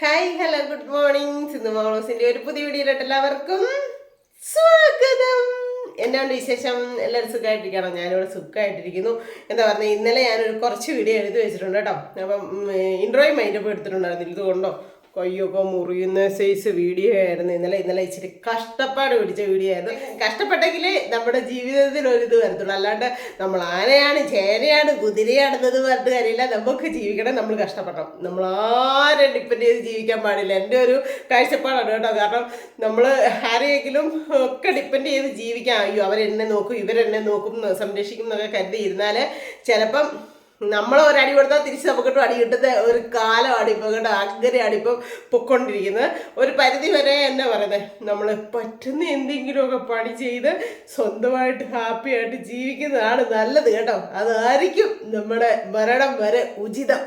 Hi hello good morning. Sindhu മോളോസിന്റെ ഒരു പുതിയ വീഡിയോയിലോട്ട് എല്ലാവർക്കും സ്വാഗതം. എന്നാണ്ട് വിശേഷം? എല്ലാവരും സുഖമായിട്ടിരിക്കണം. ഞാനിവിടെ സുഖമായിട്ടിരിക്കുന്നു. എന്താ പറഞ്ഞാൽ ഇന്നലെ ഞാനൊരു കുറച്ച് വീഡിയോ എഴുതി വെച്ചിട്ടുണ്ട് കേട്ടോ. അപ്പം ഇൻട്രോയും മൈൻഡപ്പ് എടുത്തിട്ടുണ്ടായിരുന്നു. ഇതുകൊണ്ടോ കയ്യൊക്കെ മുറിയുന്ന സൈസ് വീഡിയോ ആയിരുന്നു ഇന്നലെ ഇച്ചിരി കഷ്ടപ്പാട് പിടിച്ച വീഡിയോ ആയിരുന്നു. കഷ്ടപ്പെട്ടെങ്കിൽ നമ്മുടെ ജീവിതത്തിൽ ഒരിത് വരത്തുള്ളൂ. അല്ലാണ്ട് നമ്മൾ ആനയാണ് ചേനയാണ് കുതിരയാണെന്നത് പറഞ്ഞിട്ട് കാര്യമില്ല. നമുക്ക് ജീവിക്കണം, നമ്മൾ കഷ്ടപ്പെടണം. നമ്മൾ ആരെ ഡിപ്പെൻഡ് ചെയ്ത് ജീവിക്കാൻ പാടില്ല. എൻ്റെ ഒരു കാഴ്ചപ്പാടാണ് കേട്ടോ. കാരണം നമ്മൾ ആരെയെങ്കിലും ഒക്കെ ഡിപ്പെൻഡ് ചെയ്ത് ജീവിക്കാം. അയ്യോ അവരെന്നെ നോക്കും ഇവരെന്നെ നോക്കും സംരക്ഷിക്കും എന്നൊക്കെ കരുതിയിരുന്നാൽ ചിലപ്പം നമ്മൾ ഒരടി കൊടുത്താൽ തിരിച്ച് നമുക്കിട്ടും അടി കിട്ടുന്ന ഒരു കാലമാണ് ഇപ്പോൾ കേട്ടോ. അങ്ങനെയാണ് ഇപ്പം പൊയ്ക്കൊണ്ടിരിക്കുന്നത്. ഒരു പരിധി വരെ എന്നാ പറയുന്നത്, നമ്മൾ പറ്റുന്ന എന്തെങ്കിലുമൊക്കെ പണി ചെയ്ത് സ്വന്തമായിട്ട് ഹാപ്പിയായിട്ട് ജീവിക്കുന്നതാണ് നല്ലത് കേട്ടോ. അതായിരിക്കും നമ്മുടെ മരണം വരെ ഉചിതം.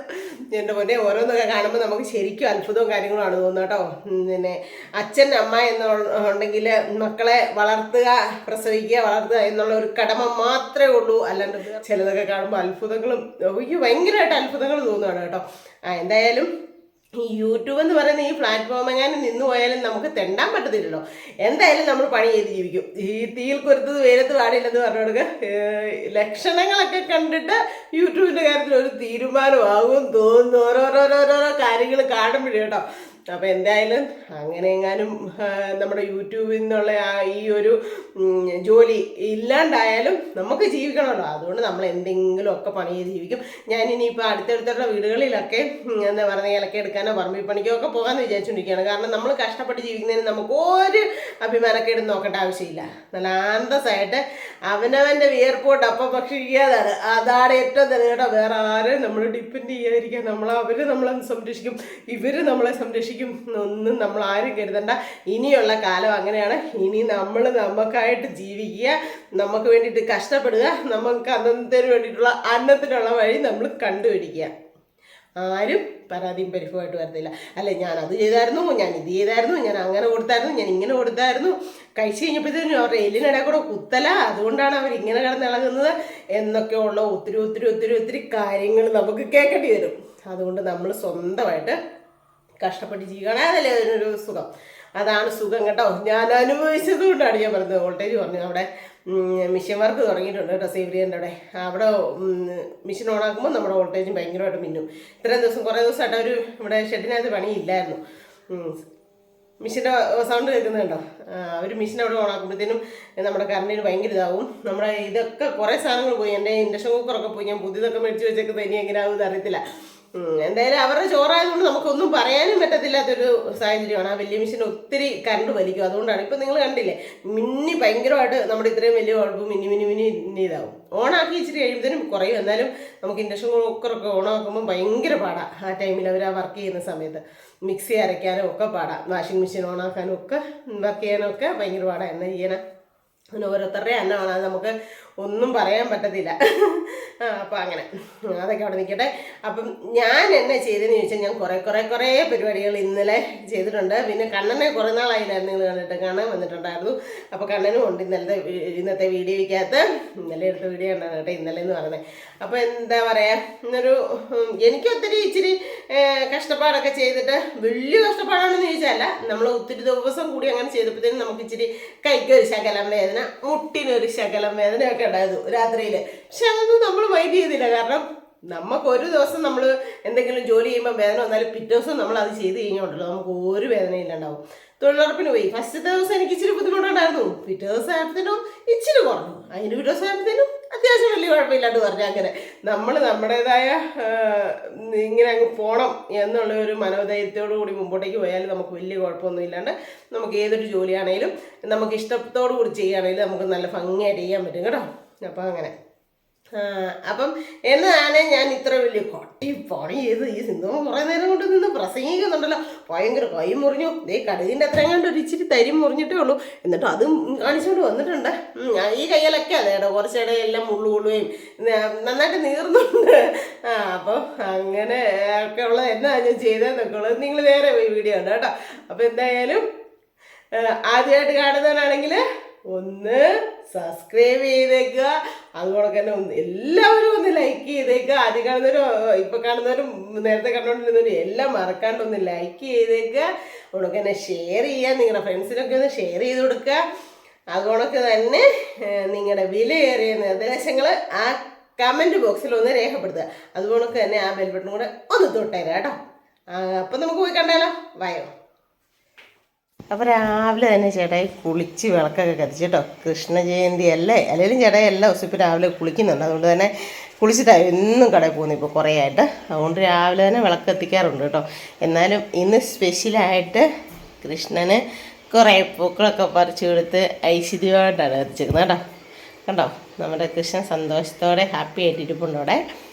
എൻ്റെ പൊന്നെ ഓരോന്നൊക്കെ കാണുമ്പോൾ നമുക്ക് ശരിക്കും അത്ഭുതവും കാര്യങ്ങളുമാണ് തോന്നുന്നത് കേട്ടോ. പിന്നെ അച്ഛൻ അമ്മ എന്നുണ്ടെങ്കിൽ മക്കളെ വളർത്തുക, പ്രസവിക്കുക, വളർത്തുക എന്നുള്ള ഒരു കടമ മാത്രമേ ഉള്ളൂ. അല്ലാണ്ട് ചിലതൊക്കെ കാണുമ്പോൾ അത്ഭുതങ്ങളും എനിക്ക് ഭയങ്കരമായിട്ട് അത്ഭുതങ്ങൾ തോന്നുകയാണ് കേട്ടോ. എന്തായാലും ഈ യൂട്യൂബ് എന്ന് പറയുന്ന ഈ പ്ലാറ്റ്ഫോം എങ്ങാനും നിന്ന് പോയാലും നമുക്ക് തെണ്ടാൻ പറ്റത്തില്ലല്ലോ. എന്തായാലും നമ്മൾ പണി ചെയ്ത് ജീവിക്കും. ഈ തീയിൽ കുരുത്തത് വെയിലത്ത് പാടില്ലെന്ന് പറഞ്ഞു കൊടുക്കുക. ലക്ഷണങ്ങളൊക്കെ കണ്ടിട്ട് യൂട്യൂബിൻ്റെ കാര്യത്തിൽ ഒരു തീരുമാനമാകും തോന്നുന്നു ഓരോരോരോരോ കാര്യങ്ങൾ കാണുമ്പോഴേ കേട്ടോ. അപ്പോൾ എന്തായാലും അങ്ങനെ എങ്ങാനും നമ്മുടെ യൂട്യൂബിൽ നിന്നുള്ള ഈ ഒരു ജോലി ഇല്ലാണ്ടായാലും നമുക്ക് ജീവിക്കണമല്ലോ. അതുകൊണ്ട് നമ്മൾ എന്തെങ്കിലുമൊക്കെ പണി ചെയ്ത് ജീവിക്കും. ഞാനിനിയിപ്പോൾ അടുത്തടുത്തുള്ള വീടുകളിലൊക്കെ എന്താ പറയുക ഇലക്കെ എടുക്കാനോ പറമ്പി പണിക്കോ ഒക്കെ പോകാമെന്ന് വിചാരിച്ചുകൊണ്ടിരിക്കുകയാണ്. കാരണം നമ്മൾ കഷ്ടപ്പെട്ട് ജീവിക്കുന്നതിന് നമുക്ക് ഒരു അഭിമാനക്കേടും നോക്കേണ്ട ആവശ്യമില്ല. നല്ല ആന്തസ്സായിട്ട് അവനവൻ്റെ വിയർപ്പോട്ട് അപ്പം ഭക്ഷിക്കാതാണ്. അതാണ് ഏറ്റവും തന്നെ കേട്ടോ. വേറെ ആരും നമ്മൾ ഡിപ്പെൻഡ് ചെയ്യാതിരിക്കുക. അവർ നമ്മളെ സംരക്ഷിക്കും, ഇവർ നമ്മളെ സംരക്ഷിക്കും ഒന്നും നമ്മൾ ആരും കരുതണ്ട. ഇനിയുള്ള കാലം അങ്ങനെയാണ്. ഇനി നമ്മൾ നമുക്കായിട്ട് ജീവിക്കുക, നമുക്ക് വേണ്ടിയിട്ട് കഷ്ടപ്പെടുക, നമുക്ക് അന്നത്തിന് വേണ്ടിയിട്ടുള്ള അന്നത്തിനുള്ള വഴി നമ്മൾ കണ്ടുപിടിക്കുക. ആരും പരാതിയും പരിഭവമായിട്ട് വരത്തില്ല. അല്ലെ ഞാൻ അത് ചെയ്തായിരുന്നു, ഞാൻ ഇത് ചെയ്തായിരുന്നു, ഞാൻ അങ്ങനെ കൊടുത്തായിരുന്നു, ഞാൻ ഇങ്ങനെ കൊടുത്തായിരുന്നു, കഴിച്ചു കഴിഞ്ഞപ്പോഴത്തേനും അവരുടെ എല്ലിനിടെ കൂടെ കുത്തല, അതുകൊണ്ടാണ് അവർ ഇങ്ങനെ കിടന്നിളകുന്നത് എന്നൊക്കെയുള്ള ഒത്തിരി ഒത്തിരി ഒത്തിരി ഒത്തിരി കാര്യങ്ങൾ നമുക്ക് കേൾക്കേണ്ടി വരും. അതുകൊണ്ട് നമ്മൾ സ്വന്തമായിട്ട് കഷ്ടപ്പെട്ട് ജീവിക്കണം. അതല്ലേ അതിനൊരു സുഖം. അതാണ് സുഖം കേട്ടോ. ഞാൻ അനുഭവിച്ചത് കൊണ്ടാണ് ഞാൻ പറഞ്ഞത്. വോൾട്ടേജ് പറഞ്ഞു അവിടെ മിഷൻ വർക്ക് തുടങ്ങിയിട്ടുണ്ട് കേട്ടോ. സേവ്രിയൻ്റെ അവിടെ മിഷൻ ഓണാക്കുമ്പോൾ നമ്മുടെ വോൾട്ടേജും ഭയങ്കരമായിട്ട് മിന്നും. ഇത്രയും ദിവസം കുറേ ദിവസമായിട്ട് ഒരു ഇവിടെ ഷെഡിനകത്ത് പണിയില്ലായിരുന്നു. മിഷീൻ്റെ സൗണ്ട് കേൾക്കുന്നുണ്ടോ? ഒരു മിഷൻ അവിടെ ഓണാക്കുമ്പോഴത്തേനും നമ്മുടെ കറണ്ടിന് ഭയങ്കര ഇതാവും. നമ്മുടെ ഇതൊക്കെ കുറേ സാധനങ്ങൾ പോയി. എൻ്റെ ഇൻഡക്ഷൻ കുക്കറൊക്കെ പോയി. ഞാൻ പുതിയതൊക്കെ മേടിച്ച് വെച്ചേക്കുന്നത് ഇനി എങ്ങനെയാവും അറിയത്തില്ല. എന്തായാലും അവരുടെ ചോറായതുകൊണ്ട് നമുക്കൊന്നും പറയാനും പറ്റത്തില്ലാത്തൊരു സാഹചര്യമാണ്. ആ വലിയ മെഷീൻ ഒത്തിരി കറണ്ട് വലിക്കും. അതുകൊണ്ടാണ് ഇപ്പം നിങ്ങൾ കണ്ടില്ലേ മിന്നി ഭയങ്കരമായിട്ട് നമ്മുടെ ഇത്രയും വലിയ കുഴപ്പം മിന്നി ഇതാവും. ഓണാക്കി ഇച്ചിരി കഴിയുമ്പോഴത്തേനും കുറയും. എന്നാലും നമുക്ക് ഇൻഡക്ഷൻ കുക്കറൊക്കെ ഓണാക്കുമ്പോൾ ഭയങ്കര പാടാണ്. ആ ടൈമിൽ അവർ ആ വർക്ക് ചെയ്യുന്ന സമയത്ത് മിക്സി അരയ്ക്കാനും ഒക്കെ പാടാം. വാഷിംഗ് മെഷീൻ ഓണാക്കാനും ഒക്കെ വർക്ക് ചെയ്യാനും ഒക്കെ ഭയങ്കര പാടാണ്. എന്നാ ചെയ്യണം, അങ്ങനെ ഓരോരുത്തരുടെ അന്നമാണ്. അത് നമുക്ക് ഒന്നും പറയാൻ പറ്റത്തില്ല. അപ്പം അങ്ങനെ അതൊക്കെ അവിടെ നിൽക്കട്ടെ. അപ്പം ഞാൻ എന്നെ ചെയ്തതെന്ന് ചോദിച്ചാൽ ഞാൻ കുറേ പരിപാടികൾ ഇന്നലെ ചെയ്തിട്ടുണ്ട്. പിന്നെ കണ്ണനെ കുറേ നാളായില്ലായിരുന്നു നിങ്ങൾ കണ്ടിട്ട്. കണ്ണൻ വന്നിട്ടുണ്ടായിരുന്നു. അപ്പോൾ കണ്ണനും ഉണ്ട് ഇന്നത്തെ വീഡിയോയ്ക്കകത്ത്. ഇന്നലെ എടുത്ത വീഡിയോ ഉണ്ടാണ് കേട്ടോ ഇന്നലെ എന്ന് പറയുന്നത്. അപ്പോൾ എന്താ പറയുക, ഇന്നൊരു എനിക്ക് ഒത്തിരി ഇച്ചിരി കഷ്ടപ്പാടൊക്കെ ചെയ്തിട്ട് വലിയ കഷ്ടപ്പാടാണെന്ന് ചോദിച്ചാലല്ല, നമ്മൾ ഒത്തിരി ദിവസം കൂടി അങ്ങനെ ചെയ്തപ്പോഴത്തേനും നമുക്ക് ഇച്ചിരി കൈക്കൊരു ശകലം വേദന, മുട്ടിനൊരു ശകലം വേദനയൊക്കെ ഉണ്ടായിരുന്നു രാത്രിയിൽ. പക്ഷെ അതൊന്നും നമ്മൾ മൈൻഡ് ചെയ്തില്ല. കാരണം നമുക്കൊരു ദിവസം നമ്മൾ എന്തെങ്കിലും ജോലി ചെയ്യുമ്പോൾ വേദന വന്നാലും പിറ്റേ ദിവസം നമ്മൾ അത് ചെയ്ത് കഴിഞ്ഞോണ്ടല്ലോ നമുക്ക് ഒരു വേദനയില്ലാണ്ടാവും. തൊഴിലുറപ്പിന് പോയി ഫസ്റ്റത്തെ ദിവസം എനിക്ക് ഇച്ചിരി ബുദ്ധിമുട്ടുണ്ടായിരുന്നു. പിറ്റേ ദിവസം ആയപ്പോഴത്തേനും ഇച്ചിരി കുറഞ്ഞു. അതിന് പിറ്റേ ദിവസം ആയപ്പോഴത്തേനും അത്യാവശ്യം വലിയ കുഴപ്പമില്ലാണ്ട് പറഞ്ഞു. അങ്ങനെ നമ്മൾ നമ്മുടേതായ ഇങ്ങനെ അങ്ങ് പോകണം എന്നുള്ള ഒരു മനോധൈര്യത്തോടു കൂടി മുമ്പോട്ടേക്ക് പോയാൽ നമുക്ക് വലിയ കുഴപ്പമൊന്നും ഇല്ലാണ്ട് നമുക്ക് ഏതൊരു ജോലിയാണെങ്കിലും നമുക്ക് ഇഷ്ടത്തോടു കൂടി ചെയ്യുകയാണെങ്കിലും നമുക്ക് നല്ല ഭംഗിയായിട്ട് ചെയ്യാൻ പറ്റും കേട്ടോ. അപ്പം അങ്ങനെ അപ്പം എന്നതാണ് ഞാൻ ഇത്ര വലിയ കൊട്ടി പണി ചെയ്ത് ഈ സിന്ധു കുറേ നേരം കൊണ്ട് നിന്ന് പ്രസംഗിക്കുന്നുണ്ടല്ലോ. ഭയങ്കര കൈ മുറിഞ്ഞു. കടുകിൻ്റെ അത്രയും കണ്ട് ഒരു ഇച്ചിരി തരി മുറിഞ്ഞിട്ടേ ഉള്ളൂ. എന്നിട്ട് അതും കാണിച്ചുകൊണ്ട് വന്നിട്ടുണ്ട്. ഈ കയ്യിലൊക്കെ അതെ കേട്ടോ കുറച്ചിടയെല്ലാം മുള്ളുകൊള്ളുകയും നന്നായിട്ട് നീർന്നുണ്ട്. അപ്പോൾ അങ്ങനെ ഒക്കെ ഉള്ളത് എന്നാ ഞാൻ ചെയ്തതെന്നൊക്കെ ഉള്ളത് നിങ്ങൾ വേറെ വീഡിയോ ഉണ്ട് കേട്ടോ. അപ്പോൾ എന്തായാലും ആദ്യമായിട്ട് കാണുന്നവരാണെങ്കിൽ ഒന്ന് സബ്സ്ക്രൈബ് ചെയ്തേക്കുക. അതുപോലെ തന്നെ എല്ലാവരും ഒന്ന് ലൈക്ക് ചെയ്തേക്കുക. ആദ്യം കാണുന്നവരും ഇപ്പൊ കാണുന്നവരും നേരത്തെ കണ്ടുകൊണ്ടിരുന്നവരും എല്ലാം മറക്കാണ്ട് ഒന്ന് ലൈക്ക് ചെയ്തേക്കുക. അതുകൊണ്ട് തന്നെ ഷെയർ ചെയ്യുക, നിങ്ങളുടെ ഫ്രണ്ട്സിനൊക്കെ ഒന്ന് ഷെയർ ചെയ്ത് കൊടുക്കുക. അതുകൊണ്ടൊക്കെ തന്നെ നിങ്ങളുടെ വിലയേറിയ നിർദ്ദേശങ്ങൾ ആ കമൻറ്റ് ബോക്സിൽ ഒന്ന് രേഖപ്പെടുത്തുക. അതുകൊണ്ടൊക്കെ തന്നെ ആ ബെൽ ബട്ടൺ കൂടെ ഒന്ന് തൊട്ടേരാ കേട്ടോ. അപ്പം നമുക്ക് പോയി കണ്ടാലോ, വായോ. അപ്പോൾ രാവിലെ തന്നെ ചേട്ടായി കുളിച്ച് വിളക്കൊക്കെ കത്തിച്ച് കേട്ടോ. കൃഷ്ണ ജയന്തി അല്ലേ, അല്ലെങ്കിലും ചേട്ടായി എല്ലാ ദിവസവും ഇപ്പോൾ രാവിലെ കുളിക്കുന്നുണ്ട്. അതുകൊണ്ട് തന്നെ കുളിച്ചിട്ടാണ് എന്നും കടയിൽ പോകുന്നത് ഇപ്പോൾ കുറേ ആയിട്ട്. അതുകൊണ്ട് രാവിലെ തന്നെ വിളക്ക് കത്തിക്കാറുണ്ട് കേട്ടോ. എന്നാലും ഇന്ന് സ്പെഷ്യലായിട്ട് കൃഷ്ണന് കുറേ പൂക്കളൊക്കെ പറിച്ചു കൊടുത്ത് ഐശ്വര്യമായിട്ടാണ് കത്തിച്ചിരിക്കുന്നത് കേട്ടോ. കണ്ടോ, നമ്മുടെ കൃഷ്ണൻ സന്തോഷത്തോടെ ഹാപ്പി ആയിട്ട് ഇരിപ്പുണ്ടോടെ.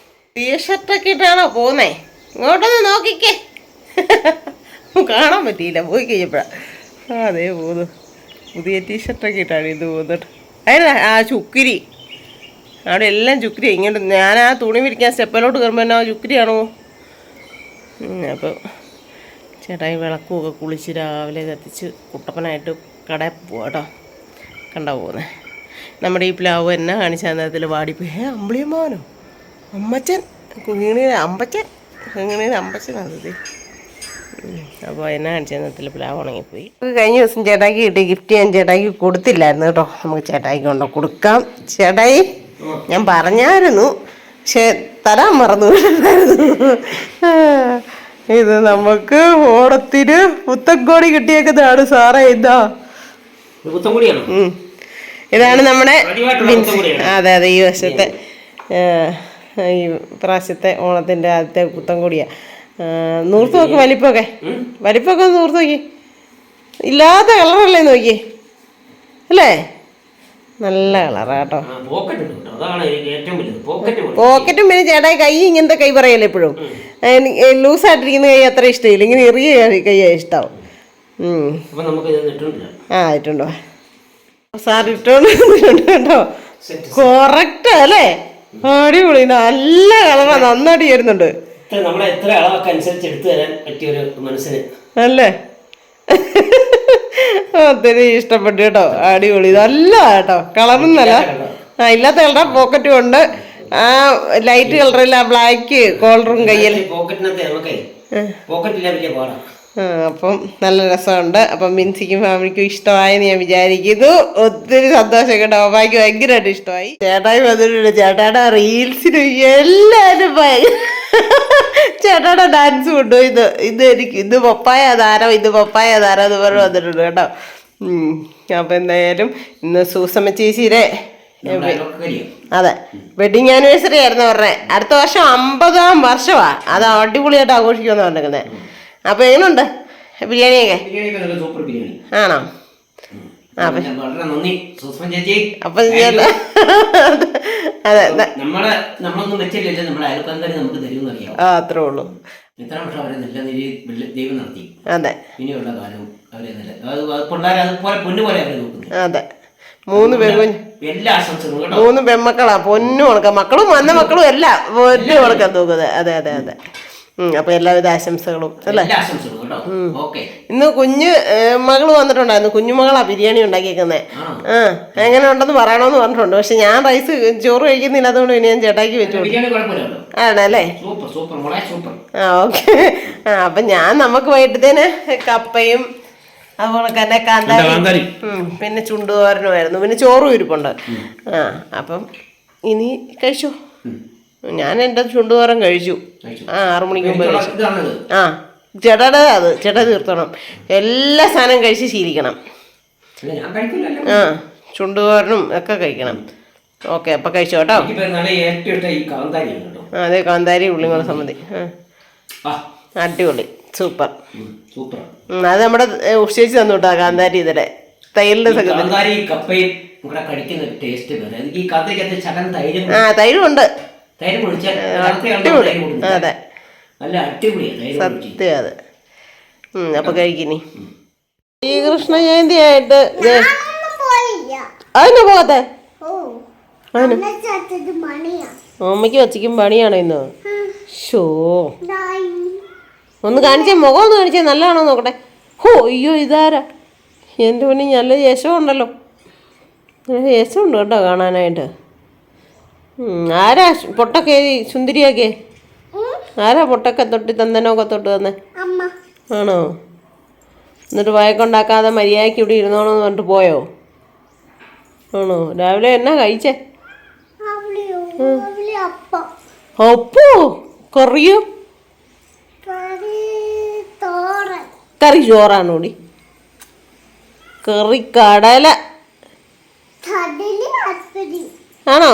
ടീഷർട്ടൊക്കെ ഇട്ടാണോ പോകുന്നേ? ഇങ്ങോട്ടൊന്ന് നോക്കിക്കേ. കാണാൻ പറ്റിയില്ല, പോയി കഴിഞ്ഞപ്പോഴാണ്. അതേ പോകുന്നു. പുതിയ ടീഷർട്ടൊക്കെ ഇട്ടാണ് ഇത് പോകുന്നുണ്ട്. അതിന് ആ ചുക്കിരി അവിടെ എല്ലാം ചുക്കിരി. ഇങ്ങോട്ട് ഞാൻ ആ തുണി വിരിക്കാൻ സ്റ്റെപ്പിലോട്ട് കയറുമ്പോൾ എന്നാ ചുക്കിരിയാണോ. അപ്പോൾ ചേട്ടായി വിളക്കുമൊക്കെ കുളിച്ച് രാവിലെ കത്തിച്ച് കുട്ടപ്പനായിട്ട് കടയിൽ പോവാം കേട്ടോ. കണ്ടാ പോകുന്നത്. നമ്മുടെ ഈ പ്ലാവ് എന്നാ കാണിച്ച നേരത്തിൽ വാടിപ്പോയി. അമ്പിളിയമ്മാവനോ, അമ്മച്ചൻ, കുങ്ങിണീര് അമ്പച്ചൻ, കുങ്ങിണീര് അമ്പച്ചനാണത്. അപ്പോൾ എന്നാ കാണിച്ച നേരത്തിൽ പ്ലാവ് ഉണങ്ങിപ്പോയി. കഴിഞ്ഞ ദിവസം ചേട്ടായിക്ക് കിട്ടി ഗിഫ്റ്റ് ഞാൻ ചേട്ടായിക്ക് കൊടുത്തില്ലായിരുന്നു കേട്ടോ. നമുക്ക് ചേട്ടായിക്ക് കൊണ്ടോ കൊടുക്കാം. ചേട്ടായി ഞാൻ പറഞ്ഞായിരുന്നു, പക്ഷെ തരാൻ മറന്നു. ഇത് നമുക്ക് ഓണത്തിന് പുത്തൻകോടി കിട്ടിയേക്കുന്നതാണ് സാറേ. ഇതാ ഇതാണ് നമ്മുടെ അതെ അതെ ഈ വർഷത്തെ ഈ പ്രാവശ്യത്തെ ഓണത്തിൻ്റെ ആദ്യത്തെ പുത്തൻകോടിയാണ്. നൂർത്ത് നോക്ക്, വലിപ്പമൊക്കെ നൂർത്ത് നോക്കി. ഇല്ലാത്ത കളറല്ലേ നോക്കി, അല്ലേ? നല്ല കളറാ കേട്ടോ. പോക്കറ്റും പിന്നെ ചേട്ടായി കൈ ഇങ്ങനത്തെ കൈ പറയല്ലേ എപ്പോഴും. ലൂസായിട്ടിരിക്കുന്ന കൈ അത്ര ഇഷ്ടമില്ല, ഇങ്ങനെ എറിയ കൈയാണ് ഇഷ്ടമാവും. ആ ഇട്ടുണ്ടോ സാർ, ഇട്ടോണ്ട് കേട്ടോ. കൊറക്റ്റ് അല്ലേ, അടിപൊളി, നല്ല കളറാ, നന്നായിട്ട് ചേരുന്നുണ്ട് അല്ലേ. ഒത്തിരി ഇഷ്ടപ്പെട്ടു കേട്ടോ, അടിപൊളി, നല്ല കേട്ടോ. കളറും നല്ല ഇല്ലാത്ത കളറാ. പോക്കറ്റും ഉണ്ട്, ആ ലൈറ്റ് കളറില്ല, ബ്ലാക്ക് കോളറും കയ്യിൽ. അപ്പം നല്ല രസമുണ്ട്. അപ്പം മിൻസിക്കും ഫാമിലിക്കും ഇഷ്ടമായെന്ന് ഞാൻ വിചാരിക്കുന്നു. ഒത്തിരി സന്തോഷം കേട്ടോ. അമ്മായിക്ക് ഭയങ്കരമായിട്ട് ഇഷ്ടമായി. ചേട്ടായി വന്നിട്ടുണ്ട്. ചേട്ടായുടെ റീൽസിനും എല്ലാവരും ചേട്ടായുടെ ഡാൻസ് കൊണ്ടുപോയി. ഇത് പപ്പായ താരം, ഇത് പപ്പായ താരം എന്ന് പറഞ്ഞ് വന്നിട്ടുണ്ട് കേട്ടോ. അപ്പം എന്തായാലും ഇന്ന് സൂസമ്മ ചേച്ചിയുടെ അതെ വെഡിങ് ആനിവേഴ്സറി ആയിരുന്നു പറഞ്ഞത്. അടുത്ത വർഷം 50-ാം വർഷമാണ്. അത് അടിപൊളിയായിട്ട് ആഘോഷിക്കുമെന്ന് പറഞ്ഞിരിക്കുന്നത്. അപ്പൊ എങ്ങനെയുണ്ട് ബിരിയാണിയൊക്കെ? ആണോ? അപ്പൊ അതെ അത്രേ ഉള്ളൂ. അതെ അതെ. 3 പെൺമക്കളാ, പൊന്നു കൊടുക്കാം. മക്കളും വന്ന മക്കളും എല്ലാം പൊന്നു കൊടുക്കാൻ നോക്കുന്നത്. അതെ അതെ അതെ. അപ്പൊ എല്ലാവിധ ആശംസകളും അല്ലേ. ഇന്ന് കുഞ്ഞ് മകള് വന്നിട്ടുണ്ടായിരുന്നു. കുഞ്ഞുമകളാ ബിരിയാണി ഉണ്ടാക്കിയേക്കുന്നത്. എങ്ങനെ ഉണ്ടെന്ന് പറയണമെന്ന് പറഞ്ഞിട്ടുണ്ട്. പക്ഷെ ഞാൻ റൈസ് ചോറ് കഴിക്കുന്നില്ല, അതുകൊണ്ട് പിന്നെ ഞാൻ ചേട്ടാക്കി വെച്ചു. ആണല്ലേ? ഓക്കെ. അപ്പൊ ഞാൻ നമുക്ക് വൈകിട്ടത്തേന് കപ്പയും അതുപോലെ തന്നെ കാന്താരി പിന്നെ ചുണ്ടുതോരനുമായിരുന്നു. പിന്നെ ചോറും ഇരിപ്പുണ്ട്. അപ്പം ഇനി കഴിച്ചോ. ഞാൻ എൻ്റെ ചുണ്ടുതോരൻ കഴിച്ചു. 6 മണിക്ക് മുമ്പ് കഴിച്ചു. ചേട്ടാടെ അത് ചേട്ടാ തീർത്തണം. എല്ലാ സാധനവും കഴിച്ച് ശീലിക്കണം. ചുണ്ടുതോരനും ഒക്കെ കഴിക്കണം. ഓക്കെ, അപ്പം കഴിച്ചോ കേട്ടോ. അതെ, കാന്താരി ഉള്ളിങ്ങളെ സംബന്ധി അടിപൊളി, സൂപ്പർ. അത് നമ്മുടെ ഉഷേച്ച് തന്നു കേട്ടോ കാന്താരി. ഇതിലെ തൈരിന്റെ തൈരും ഉണ്ട്. അതെ സത്യം അത്. അപ്പൊ കഴിക്കിനി. ശ്രീകൃഷ്ണ ജയന്തി ആയിട്ട് അതിനാ പോകത്തെ? അമ്മയ്ക്ക് വച്ചിക്കും പണിയാണോ ഇന്ന്? ഷോ ഒന്ന് കാണിച്ചേ, മുഖം ഒന്ന് കാണിച്ചേ, നല്ലതാണോ നോക്കട്ടെ. ഹോ അയ്യോ, ഇതാരാ എൻ്റെ പൊന്നി, നല്ല യശമുണ്ടല്ലോ. രസമുണ്ട് കേട്ടോ കാണാനായിട്ട്. ആരാ പൊട്ടൊക്കെ സുന്ദരിയാക്കിയേ? ആരാ പൊട്ടൊക്കെ തൊട്ട് ചന്ദനമൊക്കെ തൊട്ട് തന്നെ? ആണോ? എന്നിട്ട് വഴക്കുണ്ടാക്കാതെ മര്യാദയ്ക്ക് ഇവിടെ ഇരുന്നോണെന്ന് പറഞ്ഞിട്ട് പോയോ? ആണോ? രാവിലെ എന്നാ കഴിച്ചേ? അപ്പോ കറിയോ? കറി ചോറാണോടി? കറി കടല ആണോ?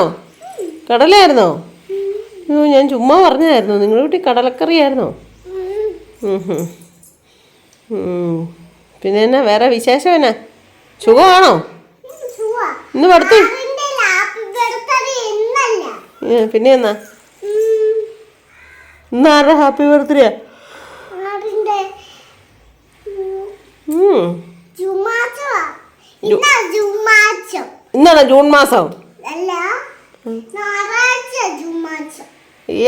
കടലായിരുന്നോ? അയ്യോ, ഞാൻ ചുമ്മാ പറഞ്ഞതായിരുന്നു. നിങ്ങളുടെ വീട്ടിൽ കടലക്കറി ആയിരുന്നോ? പിന്നെ എന്നാ വേറെ വിശേഷം? എന്നാ സുഖമാണോ? ഇന്ന് പഠിത്തു പിന്നെ എന്നാ ഇന്നാരുടെ ഹാപ്പി ബർത്ത്ഡേയാ? ഇന്നാണോ ജൂൺ മാസം?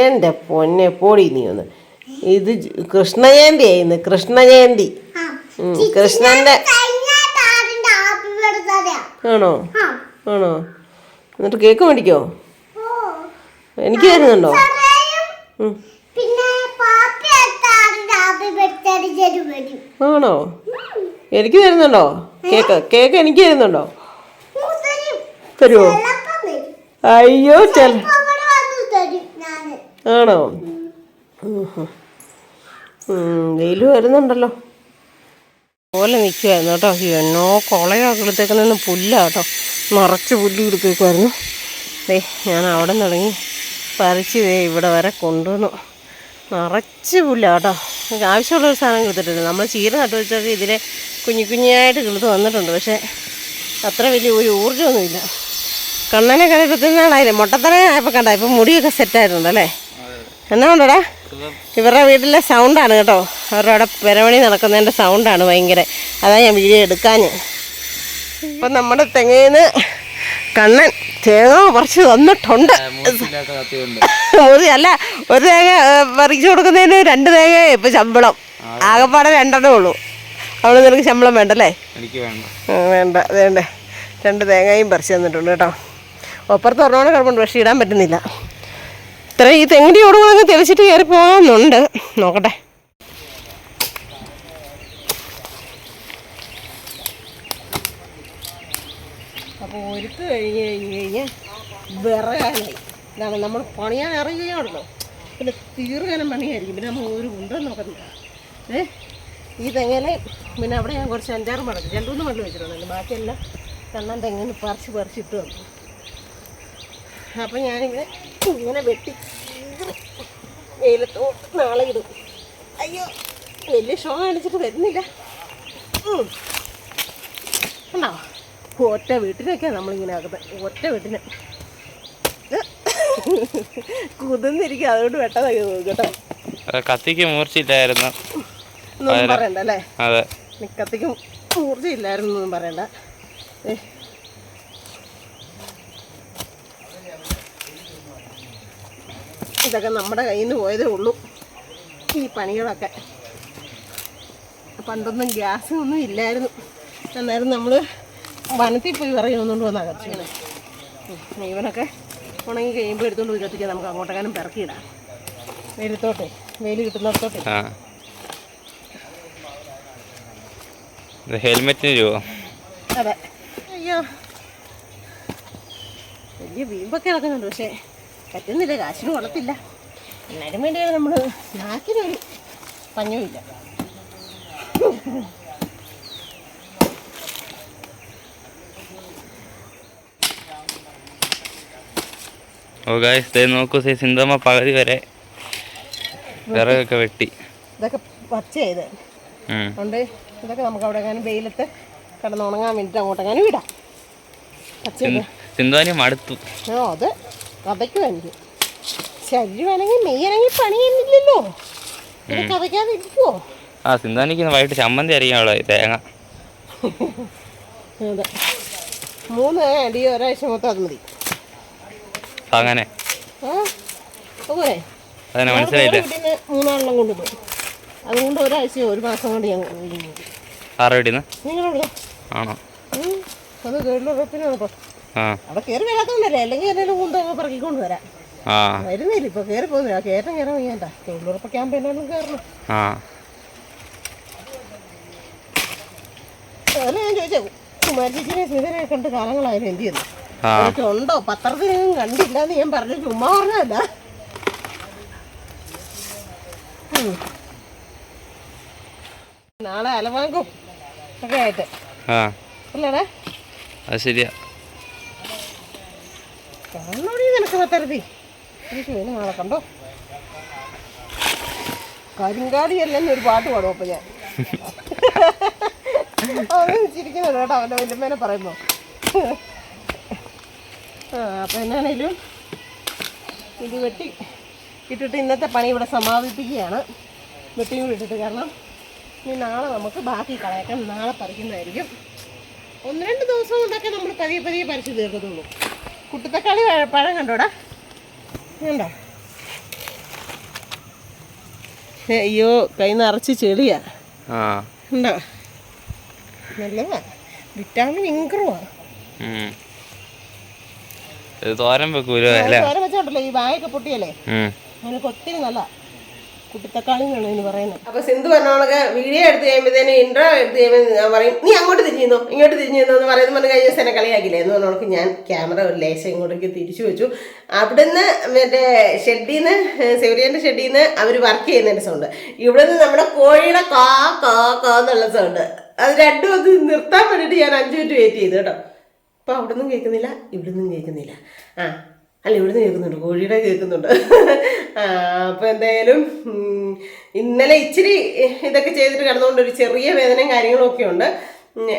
എൻ്റെ പൊന്നെ പോടി നീ ഒന്ന്. ഇത് കൃഷ്ണജയന്തി ആയിരുന്നു. കൃഷ്ണജയന്തി. കൃഷ്ണന്റെ ആണോ? ആണോ? എന്നിട്ട് കേക്ക് മേടിക്കോ? എനിക്ക് തരുന്നുണ്ടോ? ആണോ? എനിക്ക് തരുന്നുണ്ടോ കേക്ക്? കേക്ക് എനിക്ക് തരുന്നുണ്ടോ? തരുമോ? അയ്യോ ആണോ? വെയിൽ വരുന്നുണ്ടല്ലോ. പോലെ നിൽക്കുമായിരുന്നു കേട്ടോ. എന്നോ കുളയൊക്കെ എടുത്തേക്കുന്ന പുല്ല കേട്ടോ. നിറച്ച് പുല്ല് എടുത്തേക്കുമായിരുന്നു. ഞാൻ അവിടെ നിന്ന് തുടങ്ങി പറിച്ച് ഇവിടെ വരെ കൊണ്ടുവന്നു. നിറച്ച് പുല്ല കേട്ടോ. എനിക്ക് ആവശ്യമുള്ളൊരു സാധനം കിടത്തിട്ടുണ്ട്. നമ്മൾ ചീര നട്ടു വെച്ചൊക്കെ ഇതിലെ കുഞ്ഞായിട്ട് കിളുത്ത് വന്നിട്ടുണ്ട്. പക്ഷേ അത്ര വലിയ ഒരു ഊർജ്ജമൊന്നുമില്ല. കണ്ണനെ കണ്ടിട്ടുന്നാളായില്ലേ മുട്ടത്തറ ആയപ്പോൾ കണ്ട. ഇപ്പം മുടിയൊക്കെ സെറ്റായിട്ടുണ്ടല്ലേ? എന്നാ കൊണ്ടടാ? ഇവരുടെ വീട്ടിലെ സൗണ്ടാണ് കേട്ടോ. അവരുടെ അവിടെ പെരവണി നടക്കുന്നതിൻ്റെ സൗണ്ടാണ് ഭയങ്കര. അതാ ഞാൻ വീഡിയോ എടുക്കാൻ. ഇപ്പം നമ്മുടെ തെങ്ങേന്ന് കണ്ണൻ തേങ്ങ പറിച്ച് തന്നിട്ടുണ്ട്. അല്ല, ഒരു തേങ്ങ പറിച്ചു കൊടുക്കുന്നതിന് 2 തേങ്ങ ഇപ്പം ശമ്പളം. ആകെപ്പാടെ 2 ഉള്ളൂ. അവിടെ നിനക്ക് ശമ്പളം വേണ്ടല്ലേ? വേണ്ട. വേണ്ടേ 2 തേങ്ങയും പറിച്ച് തന്നിട്ടുണ്ട് കേട്ടോ. ഒപ്പുറത്ത് ഒരെണ്ണം കിടപ്പുണ്ട്, പക്ഷേ ഇടാൻ പറ്റുന്നില്ല. ഇത്ര ഈ തെങ്ങിൻ്റെ ഓടുകളൊക്കെ തെളിച്ചിട്ട് കയറി പോകാമെന്നുണ്ട്. നോക്കട്ടെ. അപ്പോൾ ഒരുക്ക് കഴിഞ്ഞ് വിറകാനായി. ഇതാണ് നമ്മൾ പണിയാൻ ഇറങ്ങുകയാണല്ലോ. പിന്നെ തീർക്കാനും പണിയായിരിക്കും. പിന്നെ നമ്മൾ ഒരു ഉണ്ടെന്ന് നോക്കുന്നില്ല. ഈ തെങ്ങയിലെ പിന്നെ അവിടെ ഞാൻ കുറച്ച് 5-6 മടക്കി 2-3 മടൽ വെച്ചിട്ടുണ്ടല്ലോ. ബാക്കിയെല്ലാം കണ്ണൻ തെങ്ങിന് പറിച്ചിട്ട് വന്നു. അപ്പം ഞാനിങ്ങനെ ഇങ്ങനെ വെട്ടി വെയിലത്തോ നാളെ ഇടും. അയ്യോ, വലിയ ഷോ കാണിച്ചിട്ട് വരുന്നില്ല. ഉണ്ടോ? ഒറ്റ വീട്ടിനൊക്കെയാണ് നമ്മളിങ്ങനെ ആക്കുന്നത്. ഒറ്റ വീട്ടിന് കുതിർന്നിരിക്കും. അതുകൊണ്ട് വെട്ടതൊക്കെ തോന്നും കേട്ടോ. കത്തിക്ക് മൂർച്ചയില്ലായിരുന്നു ഒന്നും പറയണ്ട അല്ലേ? കത്തിക്ക് മൂർച്ചയില്ലായിരുന്നു ഒന്നും പറയണ്ട. ഇതൊക്കെ നമ്മുടെ കയ്യിൽ നിന്ന് പോയതേ ഉള്ളൂ ഈ പണികളൊക്കെ. പണ്ടൊന്നും ഗ്യാസ് ഒന്നും ഇല്ലായിരുന്നു. അന്നേരം നമ്മൾ വനത്തിൽ പോയി വിറകൊന്നുകൊണ്ട് വന്നാൽ കത്തിക്കണേ. ഇവനൊക്കെ ഉണങ്ങി കഴിയുമ്പോൾ എടുത്തുകൊണ്ട് പോയി കത്തിക്കാൻ. നമുക്ക് അങ്ങോട്ടെങ്ങാനും പിറക്കിയിടാം. വെയിലത്തോട്ടെ, വെയിൽ കിട്ടുന്നിടത്തോട്ടെ. ഹെൽമെറ്റിന് രൂപ. അതെ. അയ്യോ, വലിയ വീമ്പൊക്കെ ഇളക്കുന്നുണ്ട്. പക്ഷേ പറ്റുന്നില്ല, കാശിന് കൊള്ളത്തില്ല. എന്നാലും വേണ്ടിയാണ് നമ്മൾ നാക്കിനൊരു പഞ്ഞുമില്ല. ഓ ഗായ്സ്, നോക്കൂ, സിന്ധമ്മ പകുതി വരെ വിറകൊക്കെ വെട്ടി. ഇതൊക്കെ പച്ച ചെയ്ത് ഉണ്ട്. ഇതൊക്കെ നമുക്ക് അവിടെ എങ്ങാനും വെയിലത്ത് കിടന്ന് ഉണങ്ങാൻ വേണ്ടിയിട്ട് അങ്ങോട്ടെങ്ങാനും വിടാം. സിന്ധുവാനി മടുത്തു. അത് കഥയ്ക്കും എനിക്ക് ശരീരമാണെങ്കിൽ മെയ്യാണെങ്കിൽ പണിയൊന്നുമില്ലല്ലോ. കഥയ്ക്കാതെ ഇരിക്കുവോ? സിന്ധുവാനിക്ക് വൈകിട്ട് ചമ്മന്തി അറിയാമല്ലോ തേങ്ങ. അതെ, 3 തേങ്ങ അടി ഒരാഴ്ച മൊത്തം അത് മതി. അങ്ങനെ അതുപോലെ മനസ്സിലായില്ല. 3 കൊണ്ടുപോയി. അതുകൊണ്ട് ഒരാഴ്ചയോ 1 മാസം കൊണ്ട് ഞാൻ ആറ് വീട്ടിൽ നിന്ന് നിങ്ങളുള്ള ആണോ? അത് തൊഴിലുറപ്പിനാണ് ആ അവിടെ കയറി വരാത്തോണ്ടല്ലേ, അല്ലെങ്കിൽ എന്തെങ്കിലും കൊണ്ടൊക്കെ പറക്കിക്കൊണ്ട് വരാം. ആ വരുന്നില്ല ഇപ്പൊ, കയറി പോകുന്നില്ല. കയറ്റം കയറാൻ വയ്യാണ്ട, തൊഴിലുറപ്പ് ക്യാമ്പ് എന്നാലും കയറണം. ആ അതല്ല ഞാൻ ചോദിച്ചേ, കുമാരി ചേച്ചിനെ സ്മിതനെ കണ്ട് കാലങ്ങളായാലും എന്ത് ചെയ്യുന്നു? ആ അതൊക്കെ ഉണ്ടോ? പത്രത്തിനൊന്നും കണ്ടില്ല എന്ന് ഞാൻ പറഞ്ഞു, ചുമ്മാ പറഞ്ഞതല്ല. നാളെ അലവാങ്കും ഒക്കെ ആയിട്ട് ആ അല്ലേടാ? അത് ശരിയാ. കാണോടി നിനക്ക് പത്തരത്തി നാളെ കണ്ടോ? കരിങ്കാടിയല്ലെന്ന് ഒരു പാട്ട് പാടും അപ്പൊ ഞാൻ. അവൻ ചിരിക്കുന്നുണ്ട് കേട്ടോ അവൻ്റെ വല്യമ്മേനെ പറയുമ്പോ. അപ്പൊ എന്നാണേലും ഇത് വെട്ടി ഇട്ടിട്ട് ഇന്നത്തെ പണി ഇവിടെ സമാപിപ്പിക്കുകയാണ്. വെട്ടിയും കൂടി ഇട്ടിട്ട്, കാരണം ഇനി നാളെ നമുക്ക് ബാക്കി കളയാക്കാൻ നാളെ പറിക്കുന്നതായിരിക്കും. 1-2 ദിവസം കൊണ്ടൊക്കെ നമ്മൾ പതിയെ പതിയെ പറിച്ച് തീർക്കത്തുള്ളൂ. കുട്ടിത്തക്കാളി പഴം കണ്ടോടാ, കണ്ടോ? അയ്യോ, കൈ നിറച്ച് ചെളിയാ. ഉണ്ടോ? നല്ലതാ, വിറ്റാമിൻ ഇൻക്രൂവാ. തോരൻ വെക്കൂലോ? തോരൻ വെച്ചോണ്ടല്ലോ, ഈ വായൊക്കെ പൊട്ടിയല്ലേ, അതിനൊക്കെ ഒത്തിരി നല്ല കുട്ടിത്തക്കാളി എന്നാണ് ഇതിന് പറയുന്നത്. അപ്പൊ സിന്ധു പറഞ്ഞോളൊക്കെ വീഡിയോ എടുത്ത് കഴിയുമ്പോഴത്തേന് ഇൻട്രോ എടുത്ത് കഴിയുമ്പോൾ ഞാൻ പറയും, നീ അങ്ങോട്ട് തിരിഞ്ഞോ ഇങ്ങോട്ട് തിരിഞ്ഞോ എന്ന് പറയുന്നത് പറഞ്ഞ് കഴിഞ്ഞ ദിവസം എന്നെ കളിയാക്കില്ലേ എന്ന് പറഞ്ഞോൾക്ക് ഞാൻ ക്യാമറ ഒരു ലേശം ഇങ്ങോട്ടേക്ക് തിരിച്ചു വെച്ചു. അവിടുന്ന് മറ്റേ ഷെഡിൽ നിന്ന്, സെവരിയൻ്റെ ഷെഡിൽ നിന്ന് അവർ വർക്ക് ചെയ്യുന്നതിൻ്റെ സൗണ്ട്, ഇവിടെ നിന്ന് നമ്മുടെ കോഴിയുടെ കാ കാ കാ എന്നുള്ള സൗണ്ട്, അത് രണ്ടും അത് നിർത്താൻ വേണ്ടിയിട്ട് ഞാൻ 5 മിനിറ്റ് വെയിറ്റ് ചെയ്തു കേട്ടോ. അപ്പോൾ അവിടെ നിന്നും കേൾക്കുന്നില്ല, ഇവിടെ നിന്നും കേൾക്കുന്നില്ല. അല്ല, ഇവിടുന്ന് കേൾക്കുന്നുണ്ട്, കോഴിയുടെ കേൾക്കുന്നുണ്ട്. അപ്പോൾ എന്തായാലും ഇന്നലെ ഇച്ചിരി ഇതൊക്കെ ചെയ്തിട്ട് കിടന്നുകൊണ്ട് ഒരു ചെറിയ വേദനയും കാര്യങ്ങളും ഒക്കെ ഉണ്ട്.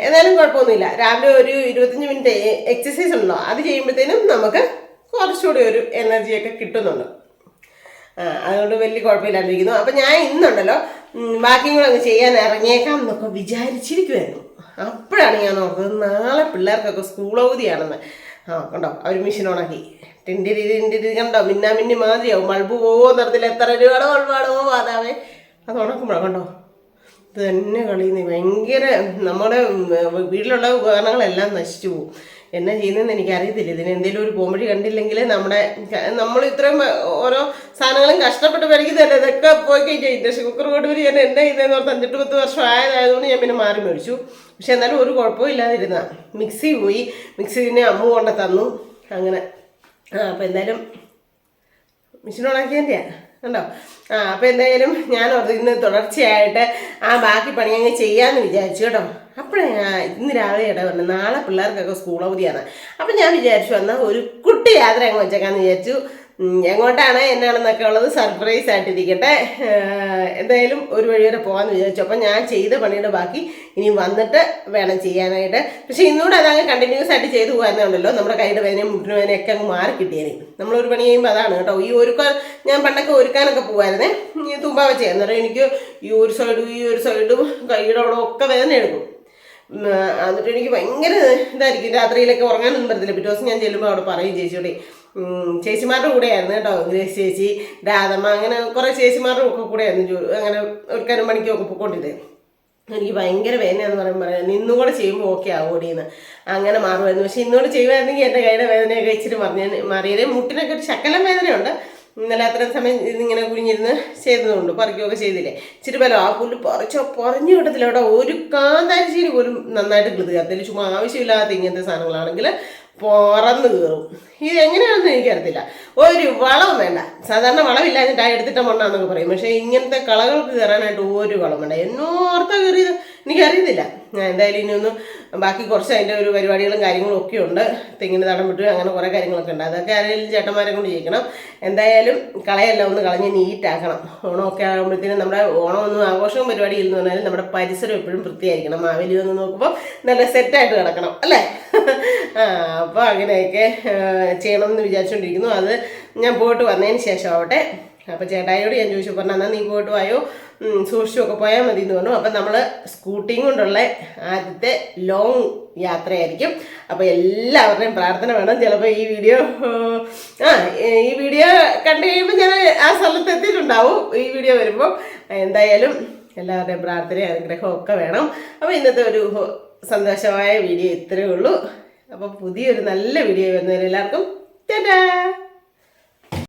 എന്നാലും കുഴപ്പമൊന്നുമില്ല. രാവിലെ ഒരു 25 മിനിറ്റ് എക്സസൈസ് ഉണ്ടല്ലോ, അത് ചെയ്യുമ്പോഴത്തേനും നമുക്ക് കുറച്ചുകൂടി ഒരു എനർജിയൊക്കെ കിട്ടുന്നുണ്ട്. അതുകൊണ്ട് വലിയ കുഴപ്പമില്ലാണ്ടിരിക്കുന്നു. അപ്പം ഞാൻ ഇന്നുണ്ടല്ലോ ബാക്കിയും കൂടെ അങ്ങ് ചെയ്യാൻ ഇറങ്ങിയേക്കാം എന്നൊക്കെ വിചാരിച്ചിരിക്കുമായിരുന്നു. അപ്പോഴാണ് ഞാൻ ഓർത്തത് നാളെ പിള്ളേർക്കൊക്കെ സ്കൂൾ അവധിയാണെന്ന്. കണ്ടോ, അവർ മെഷീൻ ഓണാക്കി ടിൻഡിരി കണ്ടോ, മിന്നാമിന്നി മാതിരിയാവും. ബൾബ് പോവോ നിറത്തില്ല, എത്ര രൂപയുടെ ബൾബാണോ അതാവേ. അത് ഉണക്കുമ്പോഴോ കണ്ടോ ഇത് തന്നെ കളിയുന്നത്. ഭയങ്കര നമ്മുടെ വീട്ടിലുള്ള ഉപകരണങ്ങളെല്ലാം നശിച്ചു പോകും. എന്നാ ചെയ്യുന്നതെന്ന് എനിക്കറിയത്തില്ല. ഇതിന് എന്തെങ്കിലും ഒരു പോംവഴി കണ്ടില്ലെങ്കിൽ നമ്മൾ ഇത്രയും ഓരോ സാധനങ്ങളും കഷ്ടപ്പെട്ട് മേടിക്കുന്നതല്ലേ, ഇതൊക്കെ പോയി കഴിഞ്ഞാൽ ഇൻഡക്ഷൻ കുക്കർ കൊണ്ടുവരി ഞാൻ എന്നാ ചെയ്തതെന്ന് ഓർത്ത് 5-10 വർഷം ആയതായതുകൊണ്ട് ഞാൻ പിന്നെ മാറി മേടിച്ചു. പക്ഷെ എന്നാലും ഒരു കുഴപ്പവും ഇല്ലാതിരുന്ന. മിക്സി പോയി, മിക്സി പിന്നെ അമ്മ കൊണ്ട് തന്നു. അങ്ങനെ അപ്പോൾ എന്തായാലും മെഷീൻ ഓണാക്കിയതിൻ്റെയാണ് കണ്ടോ. അപ്പോൾ എന്തായാലും ഞാൻ ഓർത്ത് ഇന്ന് തുടർച്ചയായിട്ട് ബാക്കി പണി അങ്ങ് ചെയ്യാമെന്ന് വിചാരിച്ചു കേട്ടോ. അപ്പോഴേ ഇന്ന് രാവിലെ ചേട്ടാ പറഞ്ഞു നാളെ പിള്ളേർക്കൊക്കെ സ്കൂൾ അവധിയാണ്. അപ്പം ഞാൻ വിചാരിച്ചു എന്നാൽ ഒരു കുട്ടി യാത്ര അങ്ങ് വെച്ചേക്കാന്ന് വിചാരിച്ചു. എങ്ങോട്ടാണ് എന്നാണെന്നൊക്കെ ഉള്ളത് സർപ്രൈസ് ആയിട്ടിരിക്കട്ടെ. എന്തായാലും ഒരു വഴി വരെ പോകാമെന്ന് വിചാരിച്ചു. അപ്പം ഞാൻ ചെയ്ത പണിയുടെ ബാക്കി ഇനി വന്നിട്ട് വേണം ചെയ്യാനായിട്ട്. പക്ഷേ ഇന്നുകൂടെ അതങ്ങ് കണ്ടിന്യൂസ് ആയിട്ട് ചെയ്തു പോകാനുണ്ടല്ലോ, നമ്മുടെ കൈയുടെ വേദനയും മുട്ടിന് വേദനയൊക്കെ അങ്ങ് മാറി കിട്ടിയേനെ. നമ്മളൊരു പണി ചെയ്യുമ്പോൾ അതാണ് കേട്ടോ. ഈ ഞാൻ പണ്ടൊക്കെ ഒരുക്കാനൊക്കെ പോകുമായിരുന്നേ, തുമ്പ വെച്ച് അന്നേരം എനിക്ക് ഈ ഒരു സൈഡും കൈയുടെ അവിടെ ഒക്കെ വേദന എടുക്കും. എന്നിട്ട് എനിക്ക് ഭയങ്കര ഇതായിരിക്കും. രാത്രിയിലൊക്കെ ഉറങ്ങാനൊന്നും പറ്റത്തില്ല. പിറ്റേ ദിവസം ഞാൻ ചെല്ലുമ്പോൾ അവിടെ പറയും ചേച്ചിയോടെ, ചേച്ചിമാരുടെ കൂടെയായിരുന്നു കേട്ടോ, ഗ്രേസ് ചേച്ചി, രാധമ്മ, അങ്ങനെ കുറേ ചേച്ചിമാരുടെ ഒക്കെ കൂടെയായിരുന്നു അങ്ങനെ ഒരുക്കാനും പണിക്കും ഒക്കെ പൊക്കോണ്ടിരുന്നത്. എനിക്ക് ഭയങ്കര വേദനയാണെന്ന് പറയുമ്പോൾ നിന്നുകൂടെ ചെയ്യുമ്പോൾ ഓക്കെ ആവോടിയെന്ന് അങ്ങനെ മാറുമായിരുന്നു. പക്ഷെ ഇന്നോട് ചെയ്യുമായിരുന്നെങ്കിൽ എൻ്റെ കൈയുടെ വേദനയൊക്കെ ഇച്ചിരി മാറിയത്. മുട്ടിനൊക്കെ ഒരു ശകലം വേദനയുണ്ട്. ഇന്നലെ അത്രയും സമയം ഇതിങ്ങനെ കുഞ്ഞിരുന്ന് ചെയ്തതുകൊണ്ട് പറിക്കുകയൊക്കെ ചെയ്തില്ലേ, ഇച്ചിരി ബലം. ആ പുല്ല് പറഞ്ഞു കിട്ടത്തില്ല കേട്ടോ. ഒരു കാന്താരിശ്ശേരി പോലും നന്നായിട്ട് കൃതികത്തില്ല. ചുമ്മാ ആവശ്യമില്ലാത്ത ഇങ്ങനത്തെ സാധനങ്ങളാണെങ്കിൽ പറന്ന് കയറും. ഇത് എങ്ങനെയാണെന്ന് എനിക്കറിയത്തില്ല. ഒരു വളവും വേണ്ട. സാധാരണ വളമില്ലാഞ്ഞിട്ട് എടുത്തിട്ട മണ്ണാന്നൊക്കെ പറയും. പക്ഷേ ഇങ്ങനത്തെ കളകൾക്ക് കയറാനായിട്ട് ഒരു വളം വേണ്ട. എന്നോർത്താ കയറിയത് എനിക്കറിയത്തില്ല. ഞാൻ എന്തായാലും ഇനി ഒന്ന് ബാക്കി കുറച്ച് അതിൻ്റെ ഒരു പരിപാടികളും കാര്യങ്ങളും ഒക്കെ ഉണ്ട്. തെങ്ങിന് തടം വിട്ട് അങ്ങനെ കുറേ കാര്യങ്ങളൊക്കെ ഉണ്ട്. അതൊക്കെ ആരെങ്കിലും ചേട്ടന്മാരെ കൊണ്ട് ചെയ്യിക്കണം. എന്തായാലും കളയെല്ലാം ഒന്ന് കളഞ്ഞ് നീറ്റാക്കണം. ഓണമൊക്കെ ആകുമ്പോഴത്തേനും നമ്മുടെ ഓണമൊന്നും ആഘോഷവും പരിപാടിയിൽ എന്ന് പറഞ്ഞാൽ നമ്മുടെ പരിസരം എപ്പോഴും വൃത്തിയായിരിക്കണം. മാവേലി വന്ന് നോക്കുമ്പോൾ നല്ല സെറ്റായിട്ട് കിടക്കണം അല്ലേ. അപ്പോൾ അങ്ങനെയൊക്കെ ചെയ്യണം എന്ന് വിചാരിച്ചുകൊണ്ടിരിക്കുന്നു. അത് ഞാൻ പോയിട്ട് വന്നതിന് ശേഷം ആവട്ടെ. അപ്പോൾ ചേട്ടായിയോട് ഞാൻ ചോദിച്ചു, പറഞ്ഞാൽ എന്നാൽ നീ പോയിട്ട് വായോ, സൂക്ഷിച്ചൊക്കെ പോയാൽ മതി എന്ന് പറഞ്ഞു. അപ്പം നമ്മൾ സ്കൂട്ടിയും കൊണ്ടുള്ള ആദ്യത്തെ ലോങ് യാത്രയായിരിക്കും. അപ്പോൾ എല്ലാവരുടെയും പ്രാർത്ഥന വേണം. ചിലപ്പോൾ ഈ വീഡിയോ കണ്ടു കഴിയുമ്പോൾ ഞാൻ ആ സ്ഥലത്ത് എത്തിയിട്ടുണ്ടാവും ഈ വീഡിയോ വരുമ്പോൾ. എന്തായാലും എല്ലാവരുടെയും പ്രാർത്ഥനയും അനുഗ്രഹവും ഒക്കെ വേണം. അപ്പോൾ ഇന്നത്തെ ഒരു സന്തോഷമായ വീഡിയോ ഇത്രയേ ഉള്ളൂ. അപ്പം പുതിയൊരു നല്ല വീഡിയോ വരുന്നവരെ എല്ലാവർക്കും ടാറ്റാ.